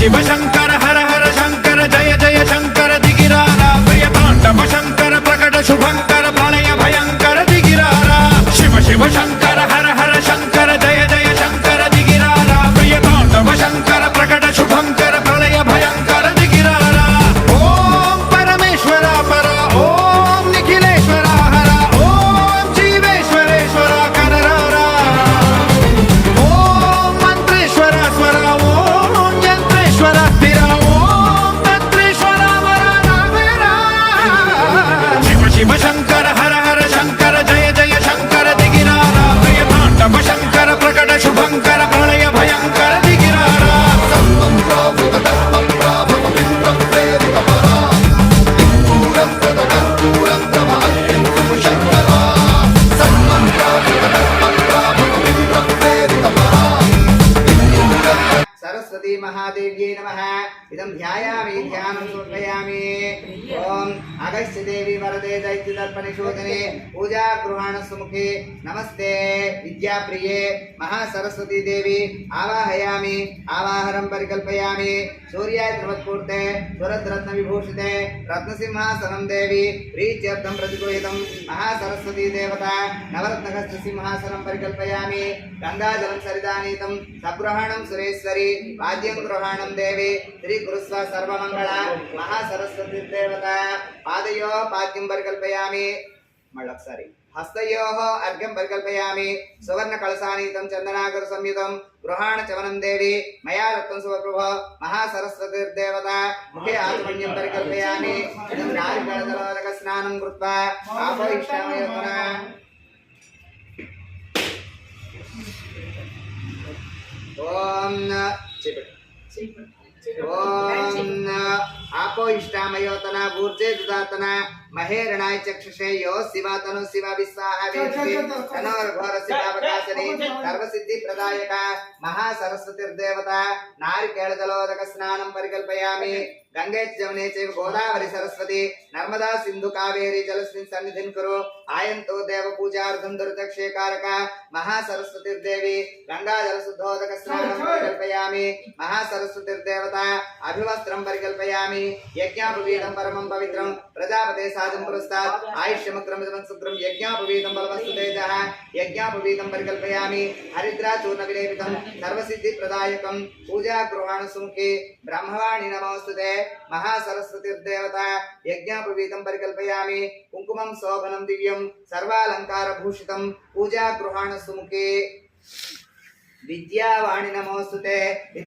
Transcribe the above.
शिव शंकर हर हर शंकर जय जय शंकर दिगिरारा प्रिय तांडव शंकर प्रकट शुभंकर प्रलय भयंकर दिगिरारा शिव शिव शंकर हर हर शंकर जय जय शंकर दिगिरारा प्रिय तांडव शंकर प्रकट शुभंकर प्रलय भयंकर दिगिरारा ओम परमेश्वरा परा ओम निखिलेश्वरा हरा ओम जीवेश्वरेश्वरा कनरारा ओम मंत्रेश्वरा स्वरा ओम यंत्रेश्वरा स्थिरा ओम तंत्रेश्वरा वरा नावेरा शिव शिव शंकर हर हर शंकर जय जय शंकर दिगिरारा प्रिय तांडव शंकर प्रकट शुभंकर प्रलय भयंकर दिगिरारा सरस्वती महादेव्यै नमः। इदं ध्यायामि ध्यानं समर्पयामि। ओम अगस्त्य देवी वरदे दैत्यदर्पणशोधने पूजा गृहाण सुमुखे नमस्ते विद्याप्रिये महासरस्वती देवी आवाहयामि आवाहनं परिकल्पयामि। सूर्याय ध्रुवत्पूर्ते सुरद्रत्न विभूषिते रत्नसिंहासनं देवी प्रीत्यर्थं प्रतिगृहीतं महासरस्वती देवता नवरत्नहस्त सिंहासनं परिकल्पयामि। गंगाजलं सरिदानीतं सगृहाणं सुरेश्वरी वाद्यं गृहाणं देवी श्री गुरुस्व सर्वमंगला महासरस्वती देवता पादयो पाद्यं परिकल्पयामि। मळ्ळोकसारि हस्तयोः अर्घ्यं परिकल्पयामि। सुवर्ण कलशानीतं चंदनागर संयुतं गृहाण चवनं देवी मया रत्नं सुप्रभो महासरस्वती देवता मुखे आत्मन्यं परिकल्पयामि। इदं नारिकेलजलोदक स्नानं कृत्वा आपोहिष्यामयोतना ओम ओम आपो इष्टामयोतना भूर्जे दुदातना महेरणाय चक्षुषे यो शिवा तनु शिवा विस्वाहा वेत्ति तनोर्घोर शिवावकाशने सर्वसिद्धि प्रदायका महासरस्वती देवता नारिकेल जलोदक स्नानं परिकल्पयामि। गंगे जमुने चैव गोदावरी सरस्वती नर्मदा सिंधु कावेरी जलस्मिन् सन्निधिं कुरु आयन्तो देव पूजार्थं दुर्दक्षेकारका महासरस्वती देवी गंगा जल शुद्धोदक स्नानं परिकल्पयामि। महासरस्वती देवता अभिवस्त्रं परिकल्पयामि। यज्ञापवीतं परमं पवित्रं प्रजापते साजं पुरस्तात् आयुष्यमग्रमिदं सुग्रं यज्ञापवीतं बलवस्तु तेजः यज्ञापवीतं परिकल्पयामि। हरिद्रा चूर्ण विलेपितं सर्वसिद्धि प्रदायकं पूजा गृहाण सुमुखे ब्रह्मवाणी नमोस्तुते महासरस्वती देवता यज्ञापवीतं परिकल्पयामि। कुंकुमं शोभनं दिव्यं सर्वालंकार भूषितं पूजा गृहाण सुमुखे विद्यावाणी नमोस्तुते।